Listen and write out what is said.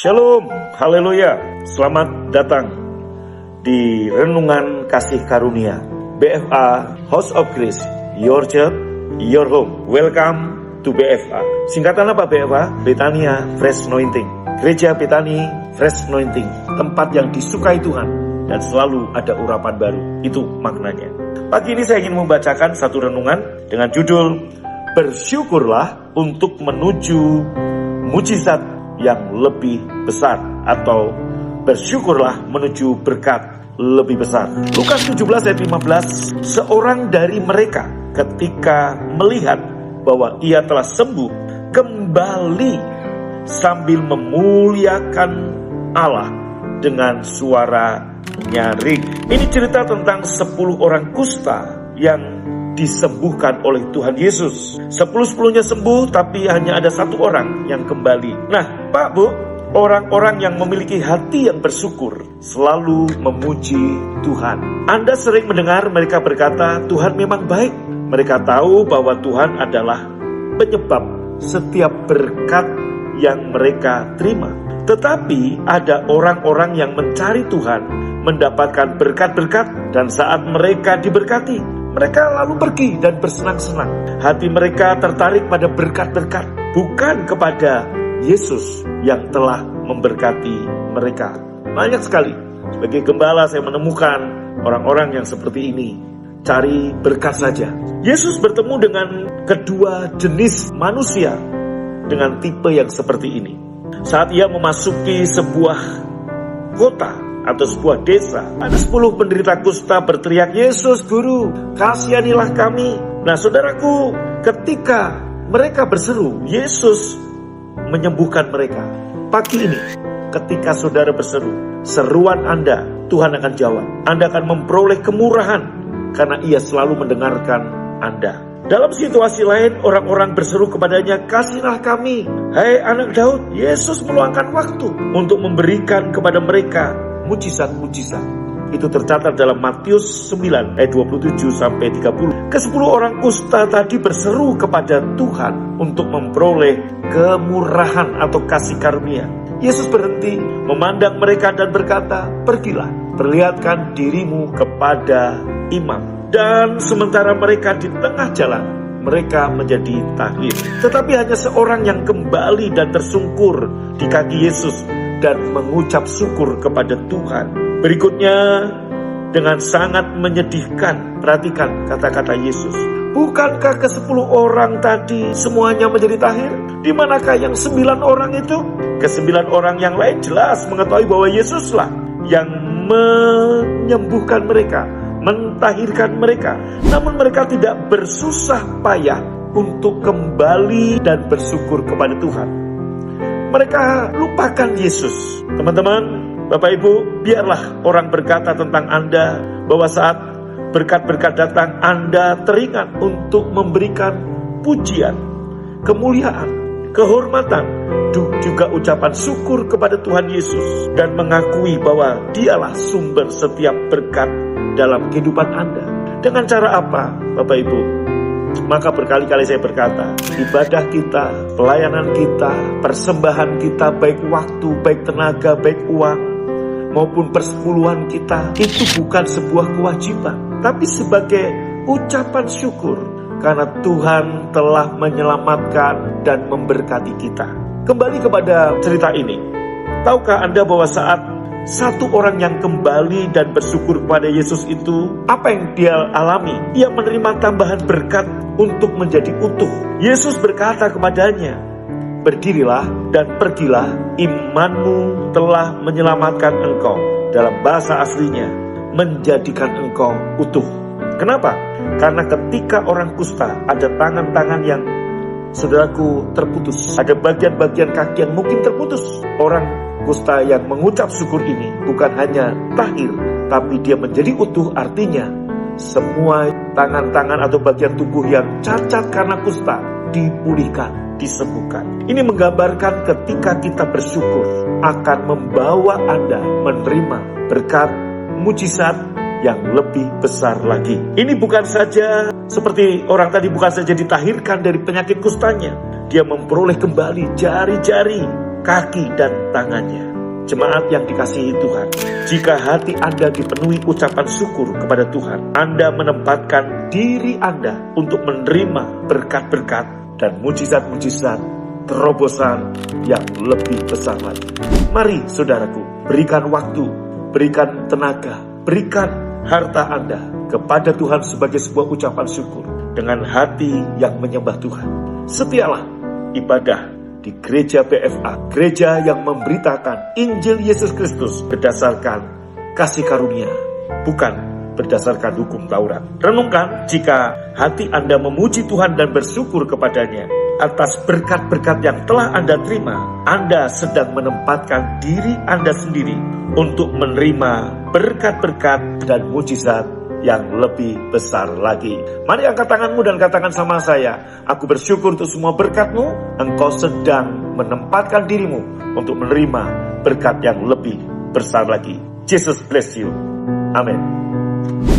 Shalom, haleluya. Selamat datang di Renungan Kasih Karunia BFA House of Grace, your church, your home. Welcome to BFA. Singkatan apa BFA? Betania Fresh Anointing. Gereja Betani Fresh Anointing, tempat yang disukai Tuhan dan selalu ada urapan baru. Itu maknanya. Pagi ini saya ingin membacakan satu renungan dengan judul Bersyukurlah untuk menuju mujizat yang lebih besar, atau bersyukurlah menuju berkat lebih besar. Lukas 17 ayat 15, seorang dari mereka ketika melihat bahwa ia telah sembuh, kembali sambil memuliakan Allah dengan suara nyaring. Ini cerita tentang 10 orang kusta yang disembuhkan oleh Tuhan Yesus. 10-10-nya sembuh, tapi hanya ada satu orang yang kembali. Nah, Pak, Bu, orang-orang yang memiliki hati yang bersyukur selalu memuji Tuhan. Anda sering mendengar mereka berkata, Tuhan memang baik. Mereka tahu bahwa Tuhan adalah penyebab setiap berkat yang mereka terima. Tetapi ada orang-orang yang mencari Tuhan, mendapatkan berkat-berkat, dan saat mereka diberkati, mereka lalu pergi dan bersenang-senang. Hati mereka tertarik pada berkat-berkat, bukan kepada Yesus yang telah memberkati mereka. Banyak sekali. Sebagai gembala saya menemukan orang-orang yang seperti ini. Cari berkat saja. Yesus bertemu dengan kedua jenis manusia dengan tipe yang seperti ini. Saat ia memasuki sebuah kota atau sebuah desa, ada 10 penderita kusta berteriak, Yesus Guru, kasihanilah kami. Nah saudaraku, ketika mereka berseru, Yesus menyembuhkan mereka. Pagi ini, ketika saudara berseru, seruan Anda, Tuhan akan jawab. Anda akan memperoleh kemurahan, karena ia selalu mendengarkan Anda. Dalam situasi lain, orang-orang berseru kepadanya, kasihlah kami. Hai anak Daud, Yesus meluangkan waktu untuk memberikan kepada mereka mujizat-mujizat. Itu tercatat dalam Matius 9 ayat 27-30. Ke-10 orang kusta tadi berseru kepada Tuhan untuk memperoleh kemurahan atau kasih karunia. Yesus berhenti, memandang mereka dan berkata, pergilah, perlihatkan dirimu kepada imam. Dan sementara mereka di tengah jalan, mereka menjadi tahir. Tetapi hanya seorang yang kembali dan tersungkur di kaki Yesus dan mengucap syukur kepada Tuhan. Berikutnya, dengan sangat menyedihkan, perhatikan kata-kata Yesus. Bukankah ke-10 orang tadi semuanya menjadi tahir? Di manakah yang 9 orang itu? Ke-9 orang yang lain jelas mengetahui bahwa Yesuslah yang menyembuhkan mereka, mentahirkan mereka. Namun mereka tidak bersusah payah untuk kembali dan bersyukur kepada Tuhan. Mereka lupakan Yesus. Teman-teman, Bapak Ibu, biarlah orang berkata tentang Anda bahwa saat berkat-berkat datang, Anda teringat untuk memberikan pujian, kemuliaan, kehormatan, juga ucapan syukur kepada Tuhan Yesus, dan mengakui bahwa Dialah sumber setiap berkat dalam kehidupan Anda. Dengan cara apa, Bapak Ibu? Maka berkali-kali saya berkata, ibadah kita, pelayanan kita, persembahan kita, baik waktu, baik tenaga, baik uang, maupun persepuluhan kita, itu bukan sebuah kewajiban, tapi sebagai ucapan syukur, karena Tuhan telah menyelamatkan dan memberkati kita. Kembali kepada cerita ini, tahukah Anda bahwa saat satu orang yang kembali dan bersyukur kepada Yesus itu, apa yang dia alami? Ia menerima tambahan berkat untuk menjadi utuh. Yesus berkata kepadanya, berdirilah dan pergilah, imanmu telah menyelamatkan engkau. Dalam bahasa aslinya, menjadikan engkau utuh. Kenapa? Karena ketika orang kusta, ada tangan-tangan yang, saudaraku, terputus. Ada bagian-bagian kaki yang mungkin terputus. Orang kusta yang mengucap syukur ini bukan hanya tahir, tapi dia menjadi utuh. Artinya semua tangan-tangan atau bagian tubuh yang cacat karena kusta dipulihkan, disembuhkan. Ini menggambarkan ketika kita bersyukur akan membawa Anda menerima berkat, mujizat yang lebih besar lagi. Ini bukan saja seperti orang tadi, bukan saja ditahirkan dari penyakit kustanya, dia memperoleh kembali jari-jari kaki dan tangannya. Jemaat yang dikasihi Tuhan, jika hati Anda dipenuhi ucapan syukur kepada Tuhan, Anda menempatkan diri Anda untuk menerima berkat-berkat dan mujizat-mujizat, terobosan yang lebih besar lagi. Mari saudaraku, berikan waktu, berikan tenaga, berikan harta Anda kepada Tuhan sebagai sebuah ucapan syukur dengan hati yang menyembah Tuhan. Setialah ibadah di gereja BFA, gereja yang memberitakan Injil Yesus Kristus berdasarkan kasih karunia, bukan berdasarkan hukum Taurat. Renungkan, jika hati Anda memuji Tuhan dan bersyukur kepadanya atas berkat-berkat yang telah Anda terima, Anda sedang menempatkan diri Anda sendiri untuk menerima berkat-berkat dan mujizat yang lebih besar lagi. Mari angkat tanganmu dan katakan sama saya, aku bersyukur untuk semua berkat-Mu. Engkau sedang menempatkan dirimu untuk menerima berkat yang lebih besar lagi. Jesus bless you. Amin.